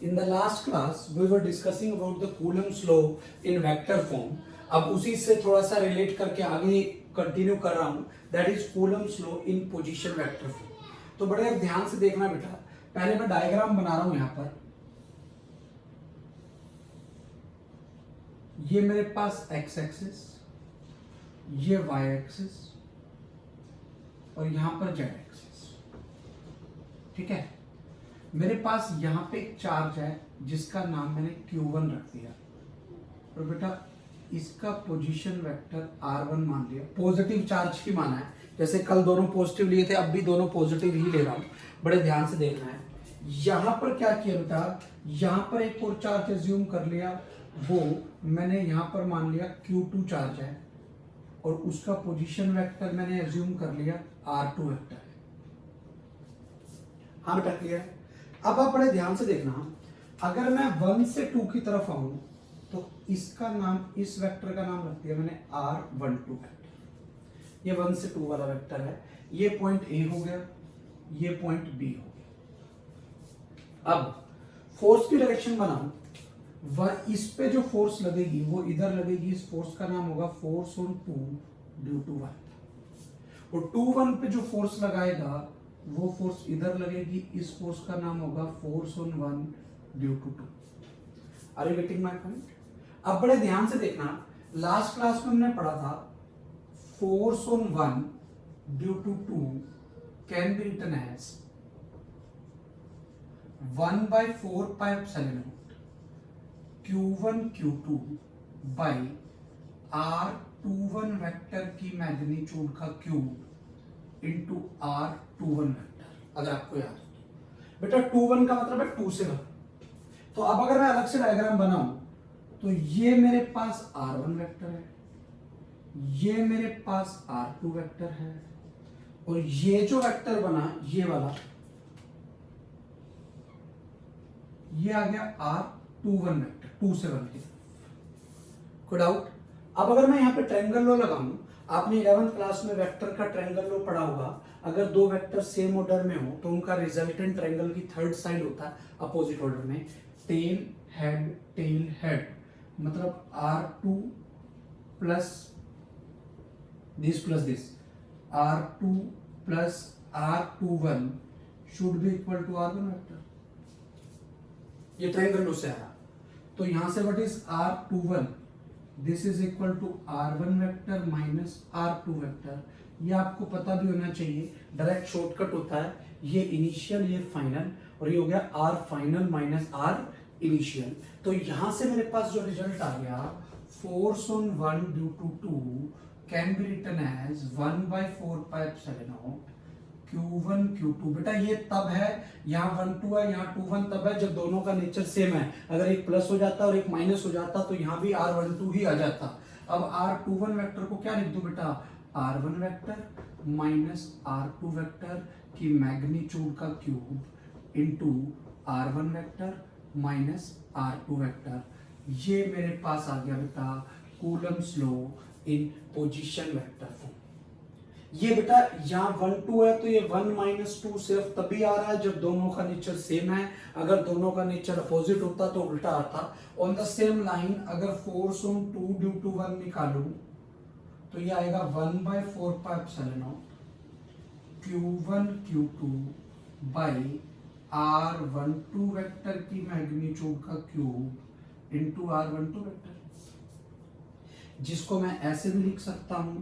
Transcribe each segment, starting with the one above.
In the last class, we were discussing about the Coulomb's law in vector form. अब उसी से थोड़ा सा रिलेट करके आगे कंटिन्यू कर रहा हूं. That is Coulomb's law in position vector form. तो बड़े ध्यान से देखना बेटा. पहले मैं डायग्राम बना रहा हूं यहां पर. ये मेरे पास x एक्सिस, ये y एक्सिस और यहां पर z एक्सिस. ठीक है. मेरे पास यहां पे एक चार्ज है जिसका नाम मैंने Q1 रख दिया और बेटा इसका पोजीशन वेक्टर R1 मान लिया. पॉजिटिव चार्ज ही माना है. जैसे कल दोनों पॉजिटिव लिए थे, अब भी दोनों पॉजिटिव ही ले रहा हूं. बड़े ध्यान से देखना है. यहां पर क्या किया बेटा, यहां पर एक और चार्ज एज्यूम कर लिया. वो मैंने यहां पर मान लिया Q2 चार्ज है और उसका पोजीशन वेक्टर मैंने एज्यूम कर लिया R2 वेक्टर है. हाँ बेटा क्लियर है. अब आप बड़े ध्यान से देखना, अगर मैं 1 से 2 की तरफ आऊं तो इसका नाम, इस वेक्टर का नाम रख दिया मैंने R12 वेक्टर. ये 1 से 2 वाला वेक्टर है. ये पॉइंट A हो गया, ये पॉइंट B हो गया. अब फोर्स की डायरेक्शन बनाऊं, इस पे जो फोर्स लगेगी वो इधर लगेगी. इस फोर्स का नाम होगा फोर्स ऑन 2 ड्यू टू 1. और 2-1 पे जो फोर्स लगाएगा वो फोर्स इधर लगेगी. इस फोर्स का नाम होगा force on 1 due to 2. Are you getting my point? अब बड़े ध्यान से देखना, लास्ट क्लास में हमने पढ़ा था force on 1 due to 2 can be written as 1/4 pi epsilon not Q1 Q2 by R21 vector की मैग्नीट्यूड का क्यूब इंटू R21 वेक्टर. अगर आपको याद हो बेटा, 2-1 का मतलब है 2 से 1. तो अब अगर मैं अलग से डायग्राम बनाऊं तो ये मेरे पास R1 वेक्टर है, ये मेरे पास R2 वेक्टर है और ये जो वेक्टर बना ये वाला, ये आ गया R21 वेक्टर 2 से 1 की. कोई डाउट? अब अगर मैं यहां पे ट्रायंगल लॉ लगाऊं, आपने 11th क्लास में वेक्टर का ट्रायंगल लॉ पढ़ा होगा. अगर दो वेक्टर सेम ऑर्डर में हो तो उनका रिजल्टेंट ट्रायंगल की थर्ड साइड होता है अपोजिट ऑर्डर में. टेल हेड मतलब R2 plus this R2 plus R21 should be equal to R1 vector. ये ट्रायंगल लॉ से आया. तो यहां से what is R21, this is equal to R1 vector minus R2 vector. ये आपको पता भी होना चाहिए, डायरेक्ट शॉर्टकट होता है. ये इनिशियल, ये फाइनल, और ये हो गया R final minus R initial. तो यहां से मेरे पास जो रिजल्ट आ गया, force on 1 due to 2 can be written as 1/4 pi epsilon not Q1 Q2. बेटा ये तब है, यहाँ 1-2 है, यहाँ 2-1 तब है जब दोनों का नेचर सेम है. अगर एक प्लस हो जाता और एक माइनस हो जाता तो यहाँ भी R12 ही आ जाता. अब R21 वेक्टर को क्या लिख दो बेटा, R1 vector minus R2 vector की मैग्नीट्यूड का cube into R1 vector minus R2 vector. ये मेरे पास आ गया बेटा Coulomb's law in position vector form. ये बेटा यहाँ 1-2 है तो ये 1-2 सिर्फ तभी आ रहा है जब दोनों का नेचर सेम है. अगर दोनों का नेचर अपोजिट होता तो उल्टा आता. ऑन द सेम लाइन अगर फोर्स ऑन 2 ड्यू टू 1 निकालूं तो ये आएगा 1/4 pi epsilon not Q1 Q2 by R12 vector की मैग्नीट्यूड का क्यूब इनटू R12 वेक्टर. जिसको मैं ऐसे भी लिख सकता हूं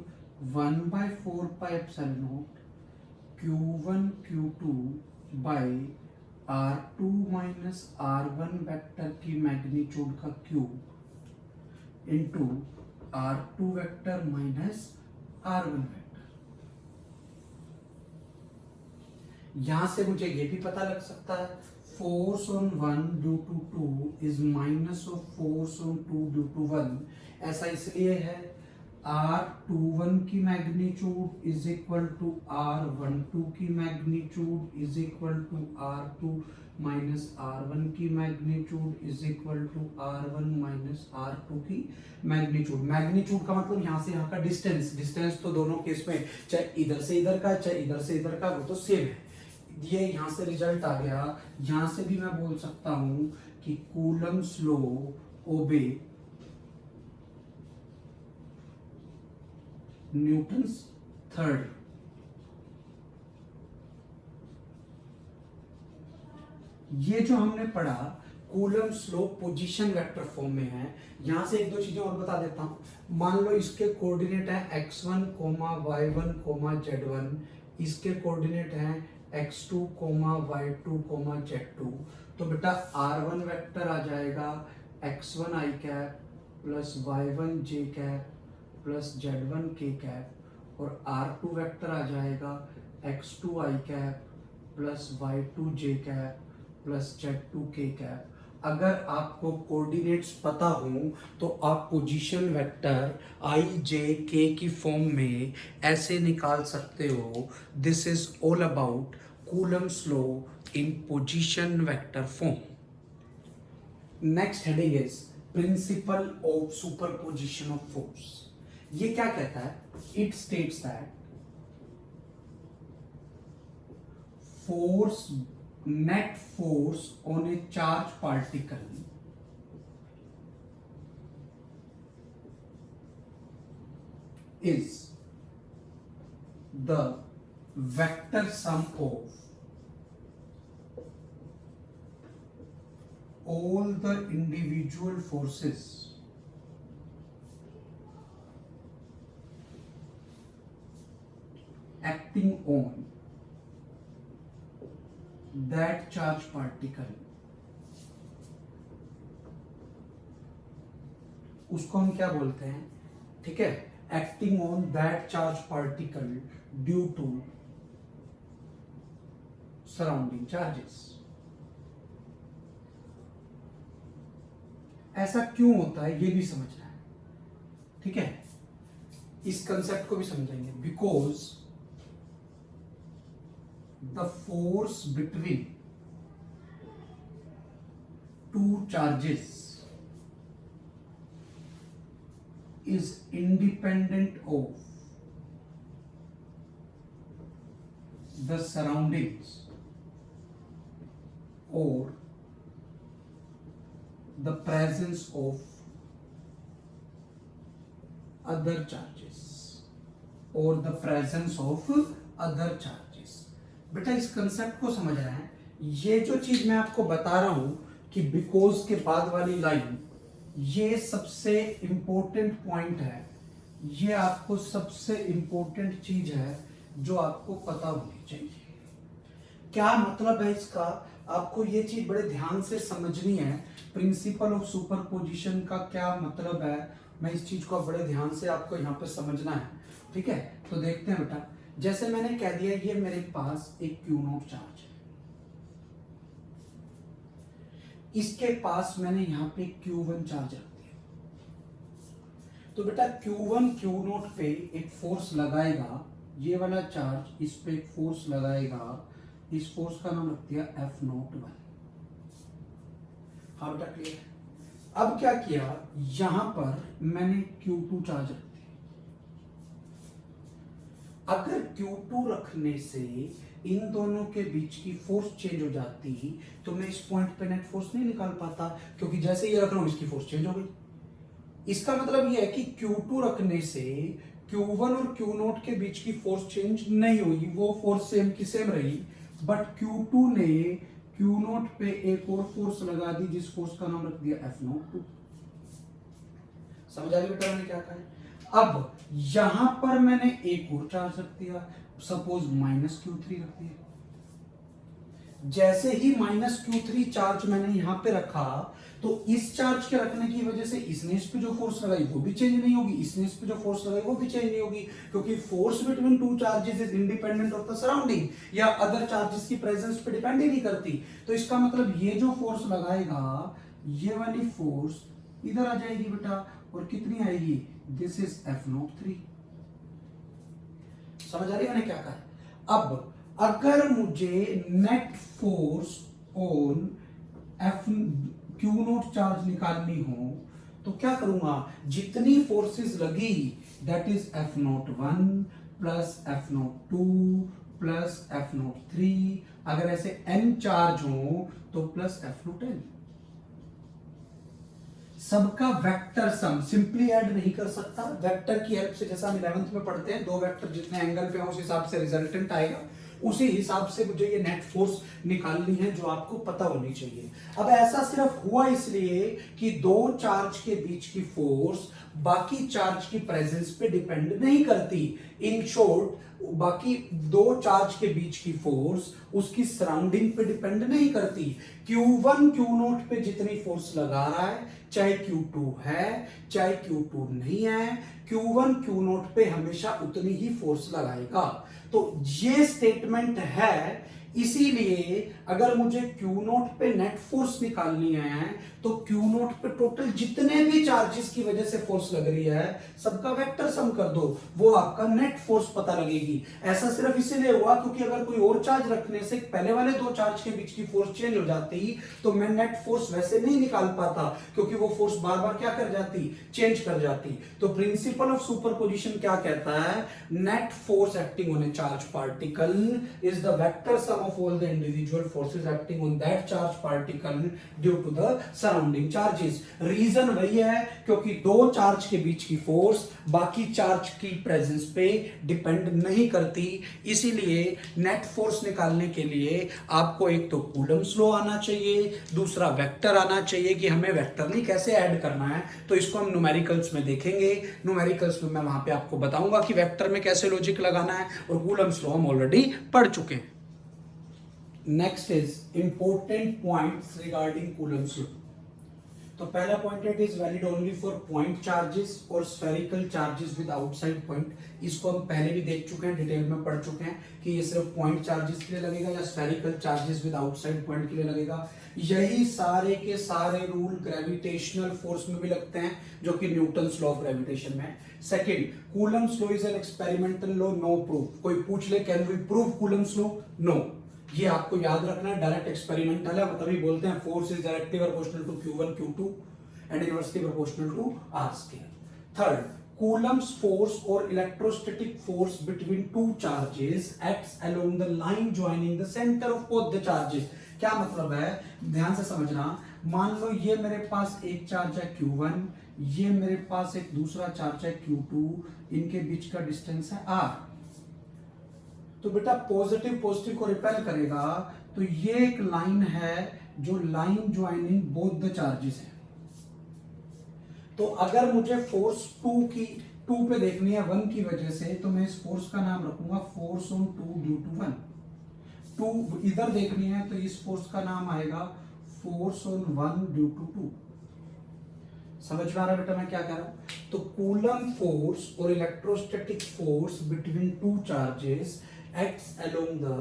1/4 pi epsilon not Q1 Q2 by R2 minus R1 vector की मैग्नीट्यूड का cube into R2 vector minus R1 vector. यहां से मुझे ये भी पता लग सकता है force on 1 due to 2 is minus of force on 2 due to 1. ऐसा इसलिए है R21 की magnitude is equal to R12 की magnitude is equal to R2 minus R1 की magnitude is equal to R1 minus R2 की magnitude. Magnitude का मतलब यहाँ से यहाँ का डिस्टेंस. डिस्टेंस तो दोनों केस में चाहे इधर से इधर का चाहे इधर से इधर का वो तो सेम है. ये यहां से रिजल्ट आ गया, यहां से भी मैं बोल सकता हूं कि कूलम्स लॉ ओबे न्यूटन्स थर्ड। ये जो हमने पढ़ा Coulomb's law position vector form में है। यहां से एक दो चीजें और बता देता हूं। मान लो इसके कोऑर्डिनेट है x1, y1, z1, इसके कोऑर्डिनेट है x2, y2, z2। तो बेटा r1 वेक्टर आ जाएगा x1 i cap plus y1 j cap plus z1 k cap, और r2 वेक्टर आ जाएगा x2 i cap plus y2 j cap plus z2 k cap. अगर आपको coordinates पता हो तो आप पोजीशन वेक्टर आई जे के की फॉर्म में ऐसे निकाल सकते हो। This is all about Coulomb's law in position vector form. Next heading is principle of superposition of force. ये क्या कहता है? It states that force, net force on a charged particle is the vector sum of all the individual forces acting on that charge particle। उसको हम क्या बोलते हैं? ठीक है, acting on that charge particle due to surrounding charges. ऐसा क्यों होता है ये भी समझना है। ठीक है, इस कंसेप्ट को भी समझेंगे। Because the force between two charges is independent of the surroundings or the presence of other charges or the presence of other charges। बेटा इस कंसेप्ट को समझ रहे हैं? ये जो चीज मैं आपको बता रहा हूं कि बिकॉज के बाद वाली लाइन, ये सबसे इंपॉर्टेंट पॉइंट है। ये आपको सबसे इंपॉर्टेंट चीज है जो आपको पता होनी चाहिए। क्या मतलब है इसका? आपको ये चीज बड़े ध्यान से समझनी है। प्रिंसिपल ऑफ सुपरपोजिशन का क्या मतलब है, मैं इस चीज को बड़े ध्यान से आपको यहाँ पे समझना है। ठीक है, तो देखते हैं बेटा। जैसे मैंने कह दिया ये मेरे पास एक Q0 चार्ज है, इसके पास मैंने यहां पे Q1 चार्ज रख दिया। तो बेटा Q1 Q0 पे एक फोर्स लगाएगा, ये वाला चार्ज इस पे एक फोर्स लगाएगा। इस फोर्स का नाम रख दिया F01। हाँ बेटा क्लियर? अब क्या किया, यहां पर मैंने Q2 चार्ज रख दिया। अगर Q2 रखने से इन दोनों के बीच की फोर्स चेंज हो जाती तो मैं इस पॉइंट पे नेट फोर्स नहीं निकाल पाता, क्योंकि जैसे ये रख रहा हूं इसकी फोर्स चेंज हो गई। इसका मतलब ये है कि Q2 रखने से Q1 और Q0 के बीच की फोर्स चेंज नहीं हुई, वो फोर्स सेम की सेम रही। बट Q2 ने Q0 पे एक और फोर्स लगा दी, जिस फोर्स का नाम रख दिया F02। समझ आ गई बेटा मैंने क्या कहा है? अब यहां पर मैंने एक और चार्ज रख दिया, सपोज -Q3 रख दिया। जैसे ही -Q3 चार्ज मैंने यहां पे रखा, तो इस चार्ज के रखने की वजह से इसने इस पे जो फोर्स लगाई वो भी चेंज नहीं होगी, इसने इस पे जो फोर्स लगाई वो भी चेंज नहीं होगी, क्योंकि force between two charges is independent of the surrounding या अदर चार्जेस की प्रेजेंस पे डिपेंड ही नहीं करती। तो इसका मतलब ये जो फोर्स लगाएगा, ये वाली फोर्स इधर आ जाएगी बेटा, और कितनी आएगी? This is F03। समझ आ रही है मैंने क्या कहा? अब अगर मुझे net force on Q0 charge निकालनी हो तो क्या करूंगा? जितनी फोर्सेस लगी that is F01 plus F02 plus F note 3, अगर ऐसे n चार्ज हो तो प्लस एफ नोट n। सबका वेक्टर सम सिंपली ऐड नहीं कर सकता, वेक्टर की हेल्प से, जैसा हम 11th में पढ़ते हैं, दो वेक्टर जितने एंगल पे हो उस हिसाब से रिजल्टेंट आएगा, उसी हिसाब से मुझे ये नेट फोर्स निकालनी है जो आपको पता होनी चाहिए। अब ऐसा सिर्फ हुआ इसलिए कि दो चार्ज के बीच की फोर्स बाकी चार्ज की प्रेजेंस पे डिपेंड नहीं करती। इन शॉर्ट, बाकी दो चार्ज के बीच की फोर्स उसकी सराउंडिंग पे डिपेंड नहीं करती। Q1 Q0 पे जितनी फोर्स लगा रहा है, चाहे Q2 है चाहे Q2 नहीं है, Q1 Q0 पे हमेशा उतनी ही फोर्स लगाएगा। तो ये स्टेटमेंट है, इसीलिए अगर मुझे Q0 पे नेट फोर्स निकालनी है तो Q0 पे टोटल जितने भी चार्जेस की वजह से फोर्स लग रही है सबका वेक्टर सम कर दो, वो आपका नेट फोर्स पता लगेगी। ऐसा सिर्फ इसीलिए हुआ क्योंकि अगर कोई और चार्ज रखने से पहले वाले दो चार्ज के बीच की फोर्स चेंज हो जाती तो मैं नेट फोर्स वैसे नहीं निकाल पाता, क्योंकि वो फोर्स बार बार क्या कर जाती, चेंज कर जाती। तो प्रिंसिपल ऑफ सुपरपोजिशन क्या कहता है, net force acting on A charge particle is the vector sum of all the individual forces acting on that charge particle due to the surrounding charges। Reason वही है क्योंकि दो चार्ज के बीच की force बाकी चार्ज की प्रेजेंस पे depend नहीं करती, इसीलिए नेट फोर्स निकालने के लिए आपको एक तो कूलम्स लॉ आना चाहिए, दूसरा वेक्टर आना चाहिए कि हमें वेक्टर नहीं कैसे ऐड करना है। तो इसको हम न्यूमेरिकल्स में देखेंगे, न्यूमेरिकल्स में मैं वहां पे आपको बताऊंगा कि वेक्टर में कैसे लॉजिक लगाना है, और कूलम्स लॉ हम ऑलरेडी पढ़ चुके हैं। Next is important points regarding Coulomb's law. तो पहला point it is valid only for point charges और spherical charges with outside point. इसको हम पहले भी देख चुके हैं, डिटेल में पढ़ चुके हैं कि ये सिर्फ पॉइंट चार्जेस के लिए लगेगा या spherical charges with outside point के लिए लगेगा। यही सारे के सारे रूल ग्रेविटेशनल फोर्स में भी लगते हैं, जो कि न्यूटन्स लॉ ऑफ ग्रेविटेशन में है। Second, Coulomb's law is an experimental law, no proof. कोई पूछ ले can we prove Coulomb's law, no, ये आपको याद रखना है, डायरेक्ट एक्सपेरिमेंटल है, तभी बोलते हैं force is directly proportional to Q1 Q2 and inversely proportional to R square. Third, Coulomb's force और electrostatic force between two charges acts along the line joining the centre of both the charges. क्या मतलब है, ध्यान से समझना। मान लो ये मेरे पास एक चार्ज है Q1, ये मेरे पास एक दूसरा चार्ज है Q2, इनके बीच का डिस्टेंस है R। तो बेटा पॉजिटिव पॉजिटिव को रिपेल करेगा, तो ये एक लाइन है जो line joining both the charges है। तो अगर मुझे फोर्स 2 पे देखनी है 1 की वजह से, तो मैं इस फोर्स का नाम रखूंगा फोर्स ऑन 2 ड्यू टू 1। 2 इधर देखनी है तो इस फोर्स का नाम आएगा फोर्स ऑन 1 ड्यू टू 2। समझ में आ रहा है बेटा मैं क्या कह रहा हूं? तो कूलम फोर्स और electrostatic force between two charges acts along the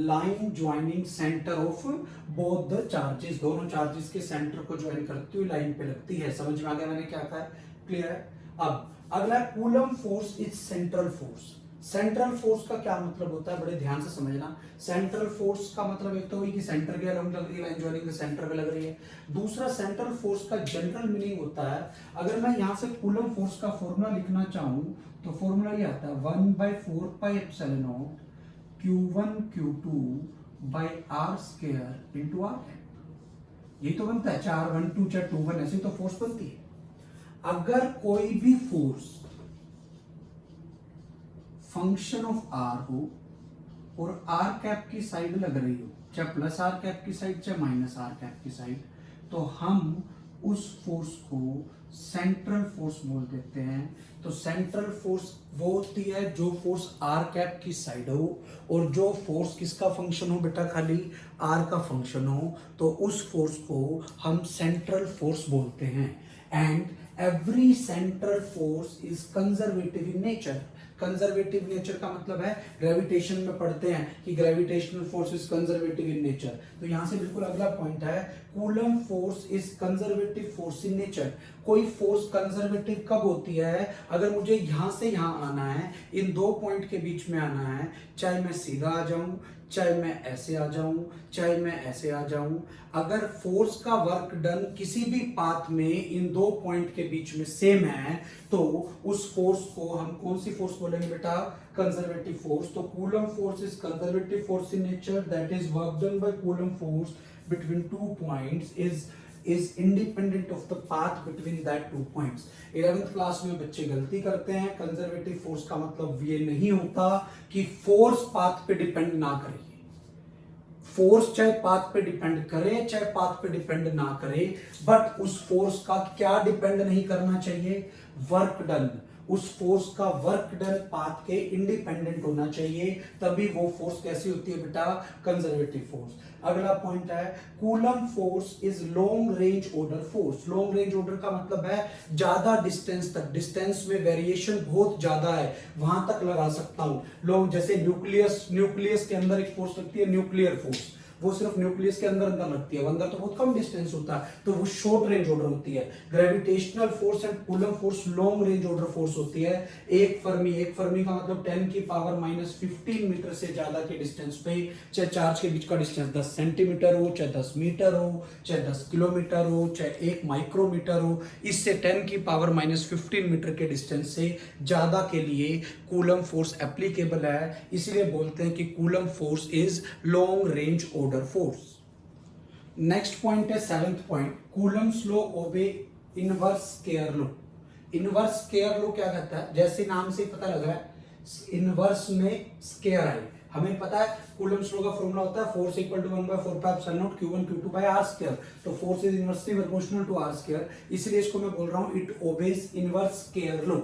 line joining center of both the charges। दोनों चार्जेस के सेंटर को ज्वाइन करती हुई लाइन पे लगती है। समझ में आ गया मैंने क्या कहा? क्लियर है? अब अगला coulomb force is central force. Central force का क्या मतलब होता है, बड़े ध्यान से समझना। सेंट्रल फोर्स का मतलब एक तो वही कि सेंटर के अलोंग लग रही है, लाइन ज्वाइनिंग के सेंटर पे लग रही है। दूसरा, सेंट्रल फोर्स का जनरल मीनिंग होता है, अगर मैं यहां से कूलम फोर्स का फॉर्मूला लिखना चाहूं तो फॉर्मूला ये आता है 1/4πε0 Q1 Q2 by R square into R cap. यही तो बनता है, 4 1 2 4 2 1 ऐसे तो फोर्स बनती है। अगर कोई भी फोर्स फंक्शन ऑफ R हो और R कैप की साइड लग रही हो, चाहे प्लस R कैप की साइड चाहे माइनस R कैप की साइड, तो हम उस फोर्स को सेंट्रल फोर्स बोल देते हैं। तो सेंट्रल फोर्स वो होती है जो फोर्स R कैप की साइड हो और जो फोर्स किसका फंक्शन हो बेटा, खाली R का फंक्शन हो, तो उस फोर्स को हम सेंट्रल फोर्स बोलते हैं। And every central force is conservative in nature. Conservative nature का मतलब है, ग्रेविटेशन में पढ़ते हैं कि gravitational force is conservative in nature. तो यहां से बिल्कुल अगला पॉइंट है, coulomb force is conservative force in nature. कोई फोर्स कंजर्वेटिव कब होती है, अगर मुझे यहां से यहां आना है, इन दो पॉइंट के बीच में आना है, चाहे मैं सीधा आ जाऊं, चाहे मैं ऐसे आ जाऊं, चाहे मैं ऐसे आ जाऊं, अगर फोर्स का वर्क डन किसी भी पाथ में इन दो पॉइंट के बीच में सेम है, तो उस फोर्स को हम कौन सी फोर्स बोलेंगे बेटा? Conservative force. तो Coulomb force is conservative force in nature, that is work done by Coulomb force between 2 points is independent of the path between that 2 points। 11th class में बच्चे गलती करते हैं। कंजर्वेटिव फोर्स का मतलब ये नहीं होता कि फोर्स पाथ पे डिपेंड ना करे। फोर्स चाहे पाथ पे डिपेंड करे चाहे पाथ पे डिपेंड ना करे, बट उस फोर्स का क्या डिपेंड नहीं करना चाहिए? Work done. उस फोर्स का वर्क डन पाथ के इंडिपेंडेंट होना चाहिए, तभी वो फोर्स कैसी होती है बेटा? Conservative force. अगला पॉइंट है coulomb force is long range order force. Long range order का मतलब है ज्यादा डिस्टेंस तक, डिस्टेंस में वेरिएशन बहुत ज्यादा है वहां तक लगा सकता हूं। लोग जैसे न्यूक्लियस के अंदर एक फोर्स लगती है न्यूक्लियर फोर्स, वो सिर्फ न्यूक्लियस के अंदर अंदर लगती है, अंदर तो बहुत कम डिस्टेंस होता है, तो वो शॉर्ट रेंज ऑर्डर होती है। Gravitational force and coulomb force long range order force होती है। एक फर्मी का मतलब 10 की पावर -15 मीटर से ज्यादा के डिस्टेंस पे, चाहे चार्ज के बीच का डिस्टेंस 10 सेंटीमीटर हो, चाहे 10 मीटर हो, चाहे 10 किलोमीटर हो, चाहे 1 माइक्रोमीटर हो, इससे 10 की पावर -15 मीटर के डिस्टेंस से ज्यादा के लिए कूलम फोर्स एप्लीकेबल है। इसलिए बोलते हैं कि coulomb force is long range order force. Next point है 7th पॉइंट, कूलम्स लॉ ओबे inverse square law. Inverse square law क्या कहता है? जैसे नाम से पता लग रहा है इनवर्स में स्क्वायर है। हमें पता है कूलम्स लॉ का फॉर्मूला होता है force equal to 1/4πε0 Q1 Q2 by r square. तो force is inversely proportional to r square, इसलिए इसको मैं बोल रहा हूं it obeys inverse square law.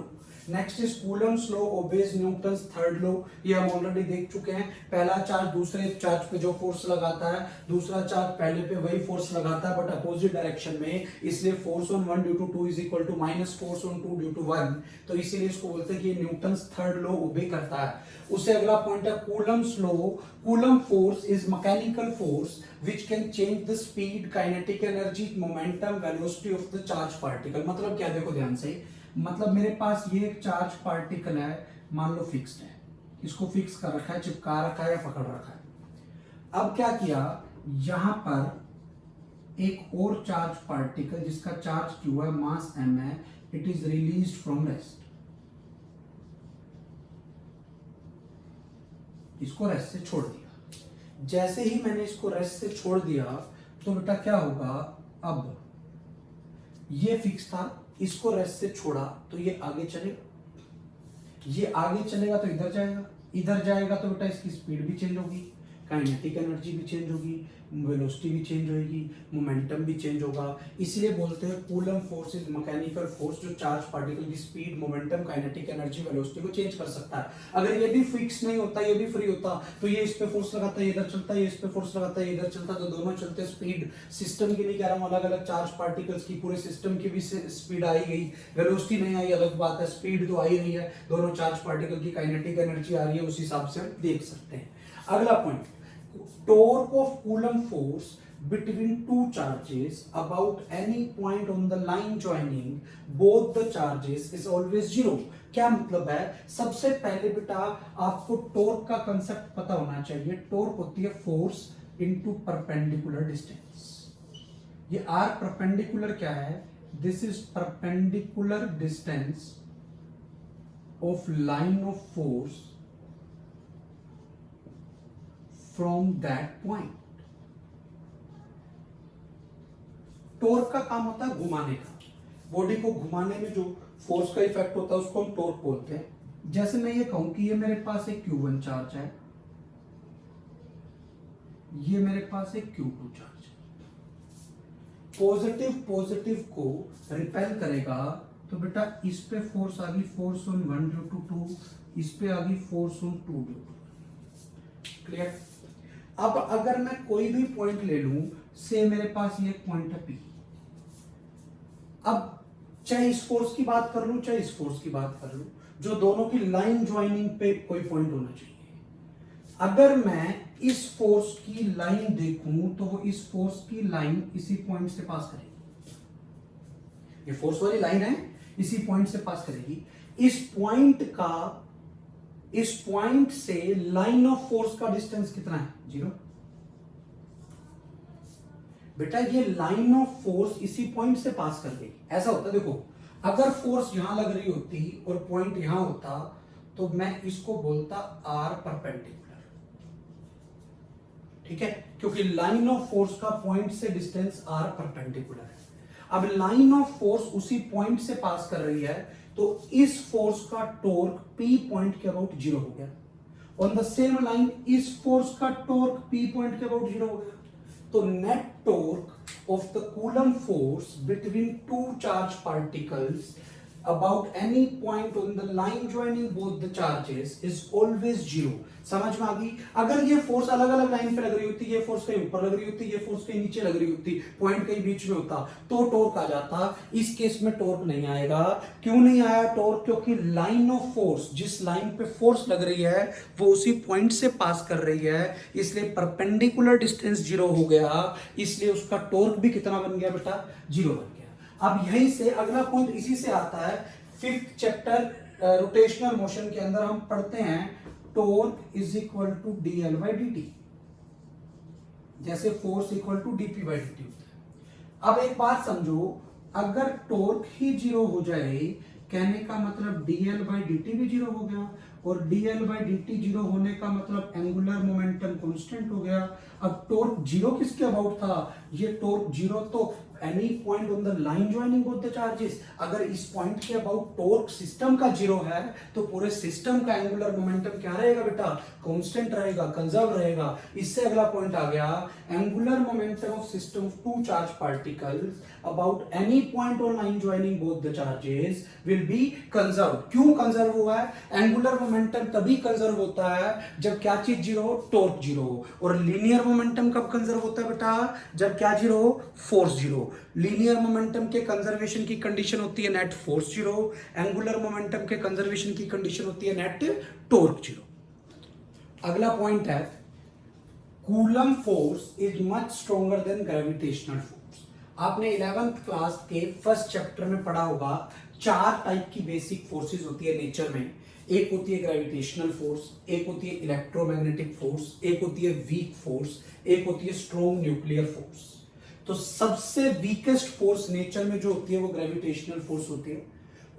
Next is Coulomb's law obeys Newton's third law. ये हम ऑलरेडी देख चुके हैं। पहला चार्ज दूसरे चार्ज पे जो फोर्स लगाता है, दूसरा चार्ज पहले पे वही फोर्स लगाता है बट अपोजिट डायरेक्शन में, इसलिए force on 1 due to 2 is equal to minus force on 2 due to 1। तो इसीलिए इसको बोलते हैं कि ये न्यूटन्स थर्ड लॉ ओबे करता है। उससे अगला पॉइंट है Coulomb's law. Coulomb force is mechanical force which can change the speed, kinetic energy, momentum, velocity of the charged particle। मतलब क्या? देखो ध्यान से, मतलब मेरे पास ये एक चार्ज पार्टिकल है, मान लो फिक्स्ड है, इसको फिक्स कर रखा है, चिपका रखा है या पकड़ रखा है। अब क्या किया, यहां पर एक और चार्ज पार्टिकल जिसका चार्ज क्यू है, मास m है, it is released from rest. इसको रेस्ट से छोड़ दिया। जैसे ही मैंने इसको रेस्ट से छोड़ दिया तो बेटा क्या होगा, अब ये फिक्स था, इसको रेस्ट से छोड़ा तो ये आगे चलेगा, ये आगे चलेगा तो इधर जाएगा, इधर जाएगा तो बेटा इसकी स्पीड भी चेंज होगी, काइनेटिक एनर्जी भी चेंज होगी, वेलोसिटी भी चेंज होगी, मोमेंटम भी चेंज होगा। इसलिए बोलते हैं coulomb force is mechanical force जो चार्ज पार्टिकल की speed, momentum, kinetic energy, velocity को चेंज कर सकता है। अगर ये भी फिक्स नहीं होता, ये भी फ्री होता, तो ये इस पे फोर्स लगाता है इधर चलता है, ये इस पे फोर्स लगाता है इधर चलता, तो दोनों चलते स्पीड, सिस्टम की नहीं कह रहा हूं, अलग अलग चार्ज पार्टिकल्स की, पूरे सिस्टम की भी स्पीड आई गई, वेलोसिटी नहीं आई अलग बात है, स्पीड तो आई रही है, दोनों चार्ज पार्टिकल की काइनेटिक एनर्जी आ रही है, उस हिसाब से हम देख सकते हैं। अगला point, torque of Coulomb force between two charges about any point on the line joining both the charges is always zero। क्या मतलब है? सबसे पहले बेटा आपको टॉर्क का कंसेप्ट पता होना चाहिए। टॉर्क होती है फोर्स इनटू परपेंडिकुलर डिस्टेंस। ये r परपेंडिकुलर क्या है? This is perpendicular distance of line of force from that point. Torque का काम होता है घुमाने का, बॉडी को घुमाने में जो फोर्स का इफेक्ट होता है उसको हम टॉर्क बोलते हैं। जैसे मैं ये कहूं कि ये मेरे पास एक Q1 चार्ज है, ये मेरे पास एक Q2 चार्ज है, पॉजिटिव को रिपेल करेगा तो बेटा इस पे फोर्स आ गई, फोर्स ऑन 1 ड्यू टू 2, इस पे आ गई force on 2 due to. Clear? अब अगर मैं कोई भी पॉइंट ले लूं, से मेरे पास ये पॉइंट है P, अब चाहे इस फोर्स की बात कर लूं चाहे इस फोर्स की बात कर लूं, जो दोनों की लाइन ज्वाइनिंग पे कोई पॉइंट होना चाहिए। अगर मैं इस फोर्स की लाइन देखूं तो वो इस फोर्स की लाइन इसी पॉइंट से पास करेगी, ये फोर्स वाली लाइन है, इसी पॉइंट से पास करेगी। इस पॉइंट से लाइन ऑफ फोर्स का डिस्टेंस कितना है? 0। बेटा ये लाइन ऑफ फोर्स इसी पॉइंट से पास कर देगी। ऐसा होता है, देखो अगर फोर्स यहां लग रही होती और पॉइंट यहां होता तो मैं इसको बोलता आर परपेंडिकुलर, ठीक है, क्योंकि लाइन ऑफ फोर्स का पॉइंट से डिस्टेंस आर परपेंडिकुलर है। अब लाइन ऑफ फोर्स उसी पॉइंट से पास कर रही है, तो इस फोर्स का टॉर्क पी पॉइंट के अबाउट 0 हो गया। ऑन द सेम लाइन इस फोर्स का टॉर्क पी पॉइंट के अबाउट 0 हो गया। तो net torque of the coulomb force between to charge particles about any point on the line joining both the charges is always 0। समझ में आ गई? अगर ये फोर्स अलग अलग लाइन पे लग रही होती, ये फोर्स कहीं ऊपर लग रही होती, ये फोर्स कहीं नीचे लग रही होती, पॉइंट कहीं बीच में होता, तो टॉर्क आ जाता। इस केस में टॉर्क नहीं आएगा। क्यों नहीं आया टॉर्क? क्योंकि लाइन ऑफ फोर्स, जिस लाइन पे फोर्स लग रही है वो उसी पॉइंट से पास कर रही है, इसलिए परपेंडिकुलर डिस्टेंस 0 हो गया, इसलिए उसका टॉर्क भी कितना बन गया बेटा? 0 बन गया। अब यहीं से अगला पॉइंट इसी से आता है। 5th चैप्टर रोटेशनल मोशन के अंदर हम पढ़ते हैं torque is equal to dl by dt, जैसे force equal to dp by dt होता है। अब एक बात समझो, अगर टॉर्क ही 0 हो जाए, कहने का मतलब dl बाई dt भी 0 हो गया, और dl बाई dt 0 होने का मतलब एंगुलर मोमेंटम कांस्टेंट हो गया। अब टॉर्क 0 किसके अबाउट था? ये टॉर्क 0 तो any point on the line joining both the charges. अगर इस पॉइंट के अबाउट टॉर्क सिस्टम का 0 है, तो पूरे सिस्टम का एंगुलर मोमेंटम क्या रहेगा बेटा? कांस्टेंट रहेगा, कंजर्व रहेगा। इससे अगला पॉइंट आ गया, angular momentum of system of two charge particles about any point on line joining both the charges will be conserve. क्यों कंजर्व हुआ है? एंगुलर मोमेंटम तभी कंजर्व होता है जब क्या चीज 0 हो? टॉर्क 0 हो। और लीनियर मोमेंटम कब कंजर्व होता है बेटा? जब क्या 0 हो? फोर्स 0। लीनियर मोमेंटम के कंजर्वेशन की कंडीशन होती है नेट फोर्स 0, एंगुलर मोमेंटम के कंजर्वेशन की कंडीशन होती है नेट टॉर्क 0। अगला पॉइंट है, coulomb force is much stronger than gravitational force. आपने 11th क्लास के फर्स्ट चैप्टर में पढ़ा होगा, 4 टाइप की बेसिक फोर्सेस होती है नेचर में। एक होती है ग्रेविटेशनल फोर्स, एक होती है इलेक्ट्रोमैग्नेटिक फोर्स, एक होती है वीक फोर्स, एक होती है स्ट्रॉन्ग न्यूक्लियर फोर्स। तो सबसे वीकेस्ट फोर्स नेचर में जो होती है वो ग्रेविटेशनल फोर्स होती है।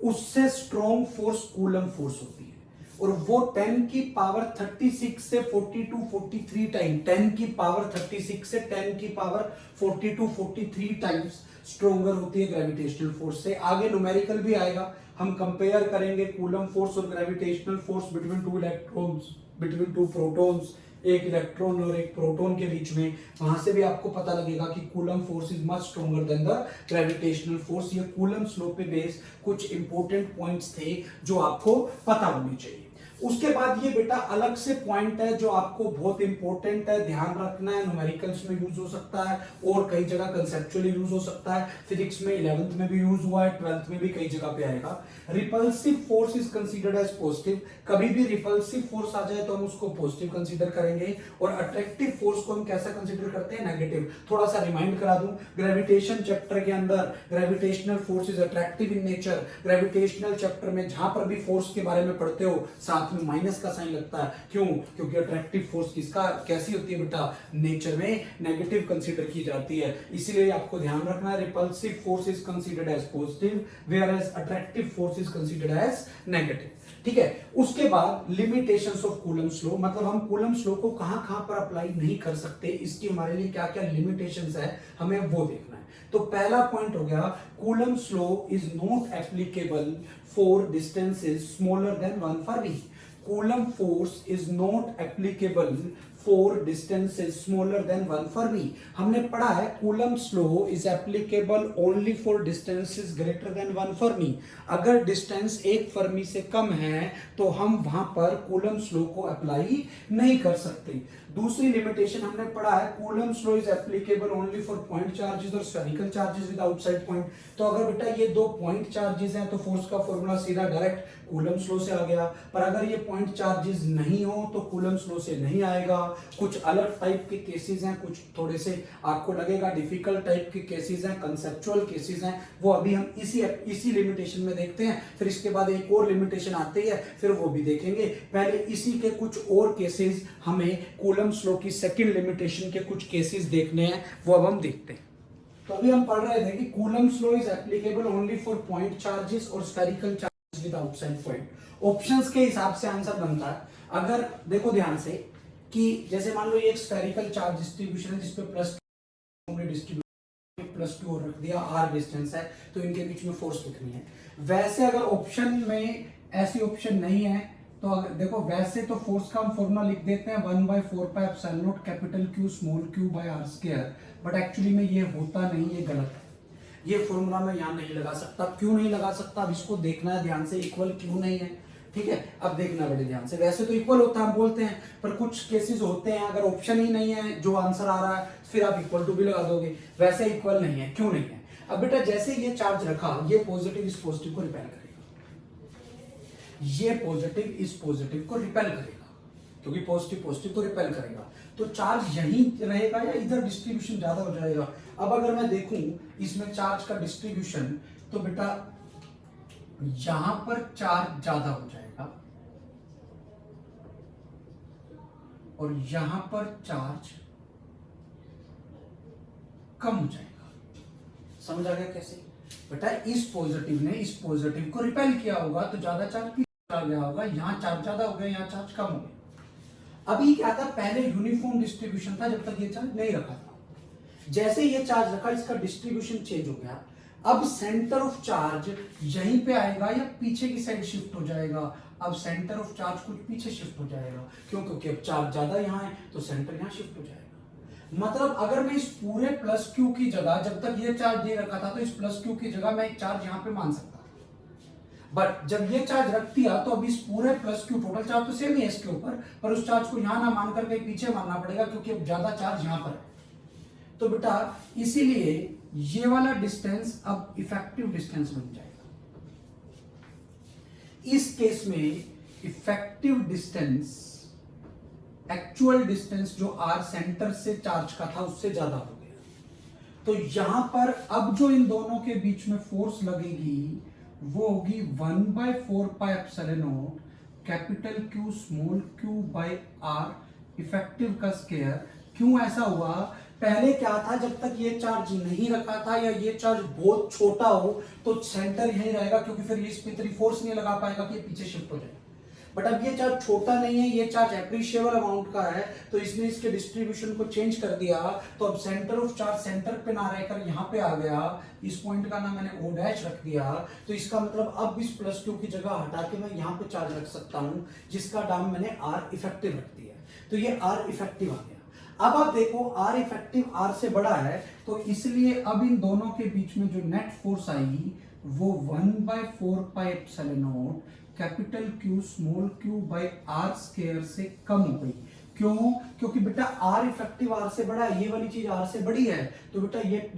उससे स्ट्रॉन्ग फोर्स कूलम फोर्स होती है, और वो 10 की पावर 36 से 42 43 टाइम, 10 की पावर 36 से 10 की पावर 42 43 टाइम्स स्ट्रॉन्गर होती है ग्रेविटेशनल फोर्स से। आगे न्यूमेरिकल भी आएगा, हम कंपेयर करेंगे कूलम फोर्स और gravitational force between two electrons, between two protons, एक इलेक्ट्रॉन और एक प्रोटॉन के बीच में। वहां से भी आपको पता लगेगा कि coulomb force is much stronger than the gravitational force. ये कूलम लॉ पे बेस्ड कुछ इंपॉर्टेंट पॉइंट्स थे जो आपको पता होने चाहिए। उसके बाद ये बेटा अलग से पॉइंट है जो आपको बहुत इंपॉर्टेंट है, ध्यान रखना है। न्यूमेरिकल्स में यूज हो सकता है और कई जगह कंसेप्चुअली यूज हो सकता है। फिजिक्स में 11th में भी यूज हुआ है, 12th में भी कई जगह पे आएगा। Repulsive force is considered as positive. कभी भी रिपल्सिव फोर्स आ जाए तो हम उसको पॉजिटिव कंसीडर करेंगे, और अट्रैक्टिव फोर्स को हम कैसा कंसीडर करते हैं? नेगेटिव। थोड़ा सा रिमाइंड करा दूं, ग्रेविटेशन चैप्टर के अंदर gravitational force is attractive in nature. Gravitational chapter में जहां पर भी फोर्स के बारे में पढ़ते हो, साथ में माइनस का साइन लगता है। क्यों? क्योंकि अट्रैक्टिव फोर्स किसका कैसी होती है बेटा? नेचर में नेगेटिव कंसीडर की जाती है। इसीलिए आपको ध्यान रखना है, repulsive force is considered as positive, where as attractive force is considered as negative. ठीक है। उसके बाद लिमिटेशंस ऑफ कूलम्स लॉ, मतलब हम कूलम्स लॉ को कहां कहां पर अप्लाई नहीं कर सकते, इसकी हमारे लिए क्या क्या लिमिटेशंस है, हमें वो देखना है। तो पहला पॉइंट हो गया, Coulomb's law is not applicable for distances smaller than 1 Fermi. Coulomb force is not applicable for distances smaller than 1 Fermi। हमने पढ़ा है Coulomb's law is applicable only for distances greater than 1 Fermi। अगर distance 1 Fermi से कम है तो हम वहां पर Coulomb's law को अप्लाई नहीं कर सकते। दूसरी लिमिटेशन हमने पढ़ा है, Coulomb's law is applicable only for point charges और spherical charges with outside point। तो अगर बेटा ये दो पॉइंट चार्जेस हैं तो फोर्स का फॉर्मूला सीधा डायरेक्ट Coulomb's law से आ गया। पर अगर ये पॉइंट चार्जेस नहीं हो तो Coulomb's law से नहीं आएगा। कुछ अलग टाइप के केसेस हैं, कुछ थोड़े से आपको लगेगा डिफिकल्ट टाइप के केसेस हैं, कंसेप्चुअल केसेस हैं, वो अभी हम इसी लिमिटेशन में देखते हैं। फिर इसके बाद एक और लिमिटेशन आती है, फिर वो भी देखेंगे। पहले इसी के कुछ और केसेस, हमें Coulomb's law की सेकंड लिमिटेशन के कुछ केसेस देखने हैं, वो अब हम देखते हैं। तो अभी हम पढ़ रहे थे कि Coulomb's law is applicable only for point charges और spherical charges with outside point. Options के हिसाब से आंसर बनता है। अगर देखो ध्यान से कि जैसे मान लो ये एक स्फेरिकल चार्ज डिस्ट्रीब्यूशन है जिसपे प्लस डिस्ट्रीब्यूशन प्लस 2 और रख दिया, आर डिस्टेंस है, तो इनके बीच में फोर्स लिखनी है। वैसे अगर ऑप्शन में ऐसी ऑप्शन नहीं है तो अगर देखो वैसे तो फोर्स का हम फॉर्मूला लिख देते हैं 1/4πε0 capital Q small q by r square, but actually में ये होता नहीं, ये गलत है। ये फॉर्मूला मैं यहाँ नहीं लगा सकता। क्यों नहीं लगा सकता, अब इसको देखना है ध्यान से, इक्वल क्यों नहीं है, ठीक है, अब देखना बड़े ध्यान से। वैसे तो इक्वल होता है हम बोलते हैं, पर कुछ केसेस होते हैं अगर ऑप्शन ही नहीं है जो आंसर आ रहा है फिर आप इक्वल टू भी लगा दोगे, वैसे इक्वल नहीं है। क्यों नहीं है? अब बेटा जैसे ये चार्ज रखा, ये पॉजिटिव इस पॉजिटिव को रिपेल करेगा, ये पॉजिटिव इस पॉजिटिव को रिपेल करेगा, क्योंकि पॉजिटिव पॉजिटिव को रिपेल करेगा, तो चार्ज यहीं रहेगा या इधर डिस्ट्रीब्यूशन ज्यादा हो जाएगा। अब अगर मैं देखूं इसमें चार्ज का डिस्ट्रीब्यूशन, तो बेटा यहां पर चार्ज ज्यादा हो जाएगा और यहां पर चार्ज कम हो जाएगा। समझ आ गया कैसे? बेटा इस पॉजिटिव ने इस पॉजिटिव को रिपेल किया होगा तो ज्यादा चार्ज पीछे आ गया होगा, यहां चार्ज ज्यादा हो गया, यहां चार्ज कम हो गया। अभी क्या था, पहले यूनिफॉर्म डिस्ट्रीब्यूशन था जब तक ये चार्ज नहीं रखा था। जैसे ये चार्ज रखा इसका डिस्ट्रीब्यूशन चेंज हो गया, अब सेंटर ऑफ चार्ज यहीं पे आएगा या पीछे की साइड शिफ्ट हो जाएगा। अब सेंटर ऑफ चार्ज कुछ पीछे शिफ्ट हो जाएगा, क्यों? क्योंकि अब चार्ज ज्यादा यहाँ है तो सेंटर यहाँ शिफ्ट हो जाएगा। मतलब अगर मैं इस पूरे प्लस क्यू की जगह, जब तक ये चार्ज दे रखा था तो इस प्लस क्यू की जगह मैं एक चार्ज यहाँ पे मान सकता था, बट जब ये चार्ज रख दिया तो अब इस पूरे प्लस क्यू, टोटल चार्ज तो सेम ही है इसके ऊपर, पर उस चार्ज को यहाँ ना मान करके पीछे मानना पड़ेगा क्योंकि अब ज्यादा चार्ज यहाँ पर है। तो बेटा इसीलिए ये वाला डिस्टेंस अब इफेक्टिव डिस्टेंस बन जाएगा। इस केस में इफेक्टिव डिस्टेंस एक्चुअल डिस्टेंस जो आर सेंटर से चार्ज का था उससे ज्यादा हो गया। तो यहां पर अब जो इन दोनों के बीच में फोर्स लगेगी वो होगी 1/4πε0 capital Q small q by r effective का स्क्वायर। क्यों ऐसा हुआ? पहले क्या था, जब तक ये चार्ज नहीं रखा था या ये चार्ज बहुत छोटा हो तो सेंटर यहीं रहेगा, क्योंकि फिर ये इस पे इतनी फोर्स नहीं लगा पाएगा कि ये पीछे शिफ्ट हो जाए। बट अब ये चार्ज छोटा नहीं है, ये चार्ज एप्रिशिएबल अमाउंट का है, तो इसने इसके डिस्ट्रीब्यूशन को चेंज कर दिया। तो अब सेंटर ऑफ चार्ज सेंटर पे ना रहकर यहाँ पे आ गया, इस पॉइंट का नाम मैंने O डैश रख दिया। तो इसका मतलब अब इस प्लस क्यू की जगह हटा के मैं यहाँ पे चार्ज रख सकता हूँ जिसका नाम मैंने R इफेक्टिव रख दिया। तो ये R इफेक्टिव आ गया। अब आप देखो R इफेक्टिव R से बड़ा है, तो इसलिए अब इन दोनों के बीच में जो नेट फोर्स आएगी वो 1/4πε0 capital Q small q by r square से कम हो गई। क्यों? क्योंकि बेटा R इफेक्टिव R से बड़ा है, ये वाली चीज R से बड़ी है, तो बेटा ये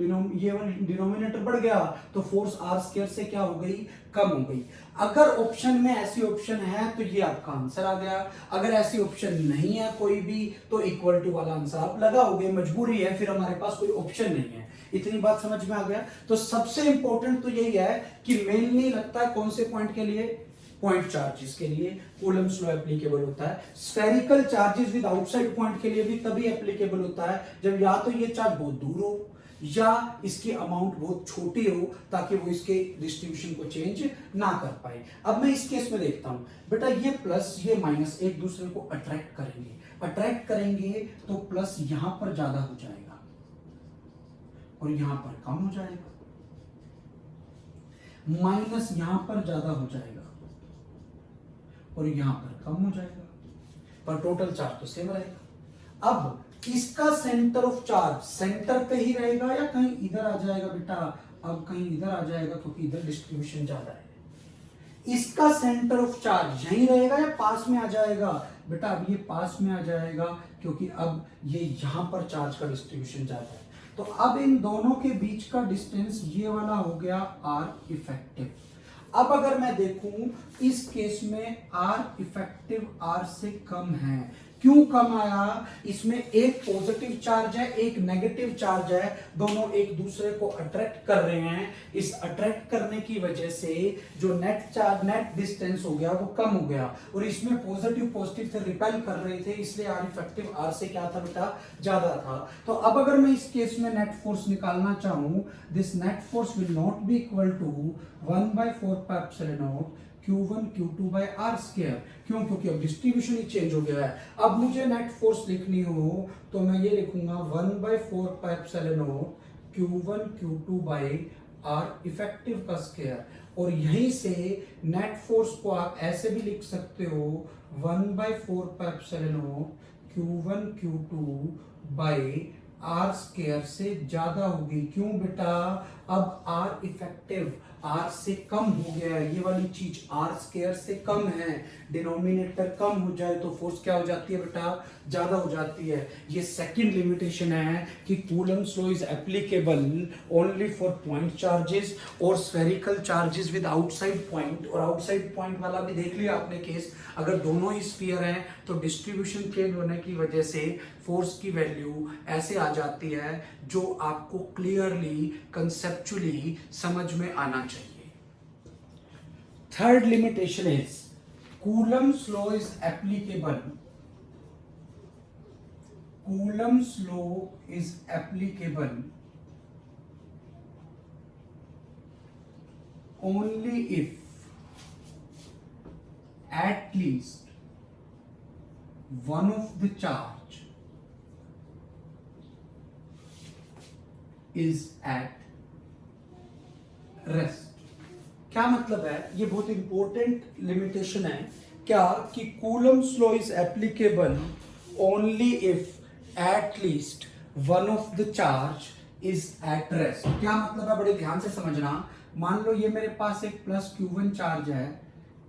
वाली डिनोमिनेटर बढ़ गया, तो फोर्स R स्क्वायर से क्या हो गई? कम हो गई। अगर ऑप्शन में ऐसी ऑप्शन है तो ये आपका आंसर आ गया। अगर ऐसी ऑप्शन नहीं है कोई भी तो इक्वल टू वाला आंसर आप लगाओगे, मजबूरी है, फिर हमारे पास कोई ऑप्शन नहीं है। इतनी बात समझ में आ गया? तो सबसे इंपॉर्टेंट तो यही है कि मेनली लगता है कौन से पॉइंट के लिए? पॉइंट चार्जेस के लिए कूलम्स लॉ एप्लीकेबल होता है। Spherical charges with outside point के लिए भी तभी एप्लीकेबल होता है जब या तो ये चार्ज बहुत दूर हो या इसकी अमाउंट बहुत छोटी हो, ताकि वो इसके डिस्ट्रीब्यूशन को चेंज ना कर पाए। अब मैं इस केस में देखता हूं, बेटा ये प्लस ये माइनस एक दूसरे को अट्रैक्ट करेंगे तो प्लस यहां पर ज्यादा हो जाएगा और यहां पर कम हो जाएगा, माइनस यहां पर ज्यादा हो जाएगा और यहां पर कम हो जाएगा, पर टोटल चार्ज तो सेम रहेगा। अब इसका सेंटर ऑफ चार्ज सेंटर पे ही रहेगा या कहीं इधर आ जाएगा? बेटा अब कहीं इधर आ जाएगा क्योंकि इधर डिस्ट्रीब्यूशन ज्यादा है। इसका सेंटर ऑफ चार्ज यहीं रहेगा या पास में आ जाएगा? बेटा अब ये पास में आ जाएगा क्योंकि अब ये यहां पर चार्ज का डिस्ट्रीब्यूशन ज्यादा है। तो अब इन दोनों के बीच का डिस्टेंस ये वाला हो गया R इफेक्टिव। अब अगर मैं देखूं इस केस में R इफेक्टिव R से कम है, क्यों कम आया? इसमें एक पॉजिटिव चार्ज है, एक नेगेटिव चार्ज है, दोनों एक दूसरे को अट्रैक्ट कर रहे हैं। इस अट्रैक्ट करने की वजह से जो नेट डिस्टेंस हो गया वो कम हो गया, और इसमें पॉजिटिव पॉजिटिव से रिपेल कर रहे थे, इसलिए आर इफेक्टिव आर से क्या था बेटा? ज्यादा था। तो अब अगर मैं इस केस में नेट फोर्स निकालना चाहूं, this net force will not be equal to 1/4πε0 Q1 Q2 by R square. क्यों? क्योंकि अब डिस्ट्रीब्यूशन ही चेंज हो गया है। अब मुझे नेट फोर्स लिखनी हो तो मैं ये लिखूंगा 1/4πε0 Q1 Q2 by R effective का स्क्वायर, और यहीं से नेट फोर्स को आप ऐसे भी लिख सकते हो 1/4πε0 Q1 Q2 by R square से ज्यादा होगी। क्यों बेटा? अब R इफेक्टिव R से कम हो गया है, ये वाली चीज R स्क्वायर से कम है, डिनोमिनेटर कम हो जाए तो फोर्स क्या हो जाती है बेटा? ज्यादा हो जाती है। ये सेकंड लिमिटेशन है कि Coulomb's law is applicable only for point charges और spherical charges with outside point. और आउटसाइड पॉइंट वाला भी देख लिया आपने केस, अगर दोनों ही स्फीयर हैं तो डिस्ट्रीब्यूशन चेंज होने की वजह से फोर्स की वैल्यू ऐसे आ जाती है, जो आपको क्लियरली कंसेप्चुअली समझ में आना चाहिए। Third limitation is Coulomb's law is applicable. Coulomb's law is applicable only if at least one of the charge is at rest. क्या मतलब है? ये बहुत इंपॉर्टेंट लिमिटेशन है। क्या? कि Coulomb's law is applicable only if at least one of the charge is at rest. क्या मतलब है? बड़े ध्यान से समझना। मान लो ये मेरे पास एक प्लस Q1 चार्ज है,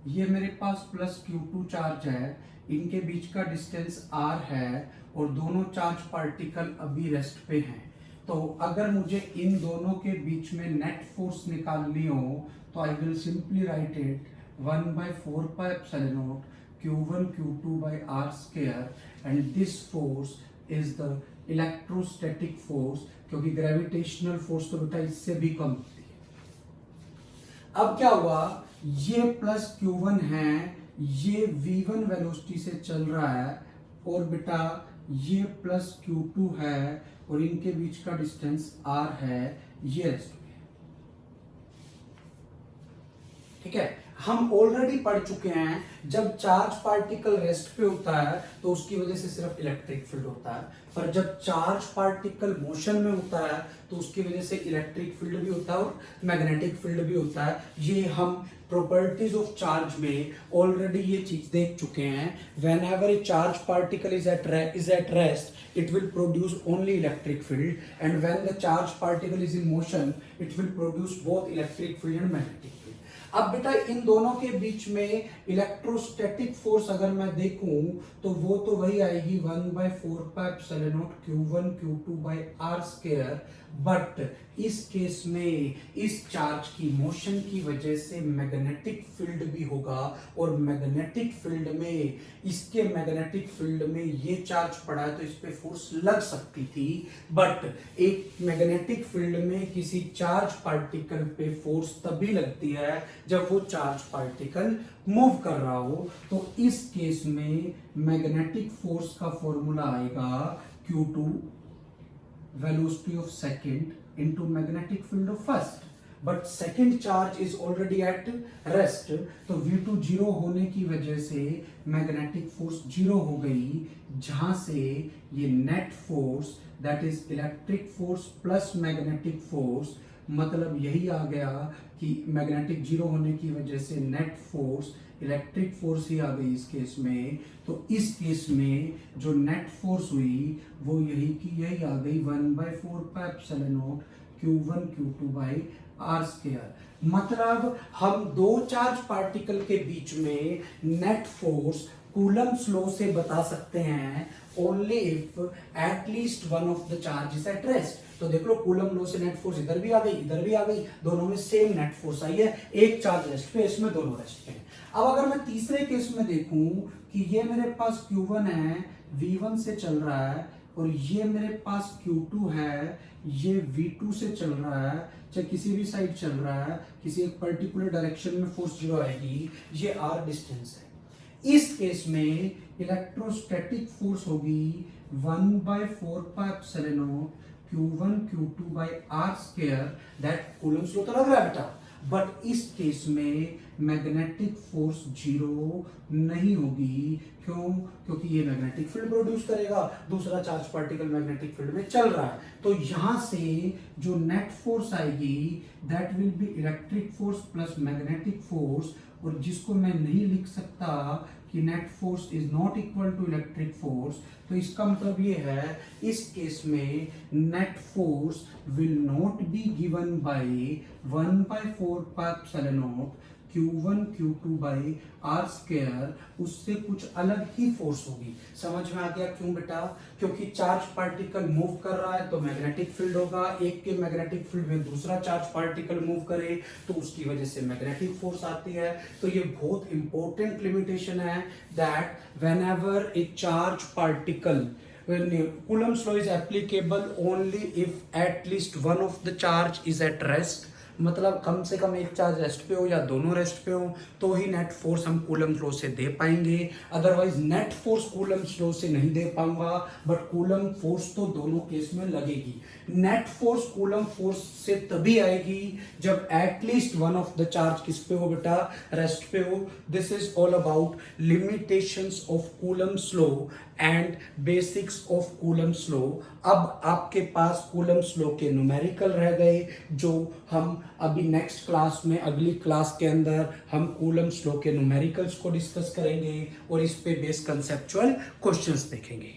ये मेरे पास प्लस Q2 चार्ज है, इनके बीच का डिस्टेंस R है, और दोनों चार्ज पार्टिकल अभी रेस्ट पे हैं। तो अगर मुझे इन दोनों के बीच में नेट फोर्स निकालनी हो तो I will simply write it 1/4πε0 Q1 Q2 by R square, and this force is the electrostatic force, क्योंकि ग्रेविटेशनल फोर्स तो बेटा इससे भी कम होती है। अब क्या हुआ? ये प्लस Q1 है, ये V1 वेलोसिटी से चल रहा है, और बेटा ये प्लस Q2 है, और इनके बीच का डिस्टेंस R है, ये रेस्ट पे है। ठीक है, हम ऑलरेडी पढ़ चुके हैं जब चार्ज पार्टिकल रेस्ट पे होता है तो उसकी वजह से सिर्फ इलेक्ट्रिक फील्ड होता है, पर जब चार्ज पार्टिकल मोशन में होता है तो उसकी वजह से इलेक्ट्रिक फील्ड भी होता है और मैग्नेटिक फील्ड भी होता है। ये हम प्रॉपर्टीज ऑफ चार्ज में ऑलरेडी ये चीज देख चुके हैं। Whenever A charge particle is at rest it will produce only electric field, and when the charged particle is in motion it will produce both electric field and magnetic field. अब बेटा इन दोनों के बीच में इलेक्ट्रोस्टैटिक फोर्स अगर मैं देखूं तो वो तो वही आएगी 1/4πε0 Q1 Q2 by R square, but इस केस में इस चार्ज की मोशन की वजह से मैग्नेटिक फील्ड भी होगा, और मैग्नेटिक फील्ड में इसके मैग्नेटिक फील्ड में ये चार्ज पड़ा है तो इस पे फोर्स लग सकती थी, बट एक मैग्नेटिक फील्ड में किसी चार्ज पार्टिकल पे फोर्स तभी लगती है जब वो चार्ज पार्टिकल मूव कर रहा हो। तो इस केस में मैग्नेटिक फोर्स का फॉर्मूला आएगा Q2 velocity of second into magnetic field of first, but second charge is already at rest, तो V2 जीरो होने की वजह से मैग्नेटिक फोर्स जीरो हो गई, जहां से ये net force that is electric force plus magnetic force, मतलब यही आ गया कि मैग्नेटिक जीरो होने की वजह से नेट फोर्स इलेक्ट्रिक फोर्स ही आ गई इस केस में। तो इस केस में जो नेट फोर्स हुई वो यही की यही आ गई 1/4πε0 Q1 Q2 by R square। मतलब हम दो चार्ज पार्टिकल के बीच में नेट फोर्स कूलम्ब्स लॉ से बता सकते हैं only if at least one of the charge is at rest. तो देख लो कूलम्ब लॉ से नेट फोर्स इधर भी आ गई इधर भी आ गई, दोनों में सेम नेट फोर्स आई है, एक चार्ज रेस्ट पे, इसमें दोनों रेस्ट पे हैं। अब अगर मैं तीसरे केस में देखूं कि ये मेरे पास Q1 है, V1 से चल रहा है और ये मेरे पास Q2 है, ये V2 से चल रहा है, चाहे किसी भी साइड चल रहा है, किसी एक पर्टिकुलर डायरेक्शन में फोर्स जीरो आएगी, ये r डिस्टेंस है। इस केस में इलेक्ट्रोस्टैटिक फोर्स होगी 1/4πε0 Q1 Q2 by r square, that Coulomb's law तो लग रहा है बेटा, बट इस केस में मैग्नेटिक फोर्स जीरो नहीं होगी। क्यों? क्योंकि ये मैग्नेटिक फील्ड प्रोड्यूस करेगा, दूसरा चार्ज पार्टिकल मैग्नेटिक फील्ड में चल रहा है, तो यहां से जो नेट फोर्स आएगी that will be electric force plus magnetic force, और जिसको मैं नहीं लिख सकता कि net force is not equal to electric force, तो इसका मतलब ये है इस केस में net force will not be given by 1/4πε0 Q1 Q2 by r square, उससे कुछ अलग ही फोर्स होगी। समझ में आ गया क्यों बेटा? क्योंकि चार्ज पार्टिकल मूव कर रहा है तो मैग्नेटिक फील्ड होगा, एक के मैग्नेटिक फील्ड में दूसरा चार्ज पार्टिकल मूव करे तो उसकी वजह से मैग्नेटिक फोर्स आती है। तो ये बहुत इंपॉर्टेंट लिमिटेशन है that whenever A charge particle Coulomb's law is applicable only if at least one of the charge is at rest, मतलब कम से कम एक चार्ज रेस्ट पे हो या दोनों रेस्ट पे हो तो ही नेट फोर्स हम कूलम्ब लॉ से दे पाएंगे, otherwise net force coulomb law से नहीं दे पाऊंगा, बट कूलम्ब फोर्स तो दोनों केस में लगेगी। नेट फोर्स कूलम्ब फोर्स से तभी आएगी जब at least one of the charge किस पे हो बेटा? रेस्ट पे हो। This is all about limitations of Coulomb's law and basics of Coulomb's law. अब आपके पास कूलम्ब्स लॉ के न्यूमेरिकल रह गए जो हम अभी नेक्स्ट क्लास में, अगली क्लास के अंदर हम कूलम्ब्स लॉ के न्यूमेरिकल्स को डिस्कस करेंगे और इस पे बेस कंसेप्चुअल क्वेश्चंस देखेंगे।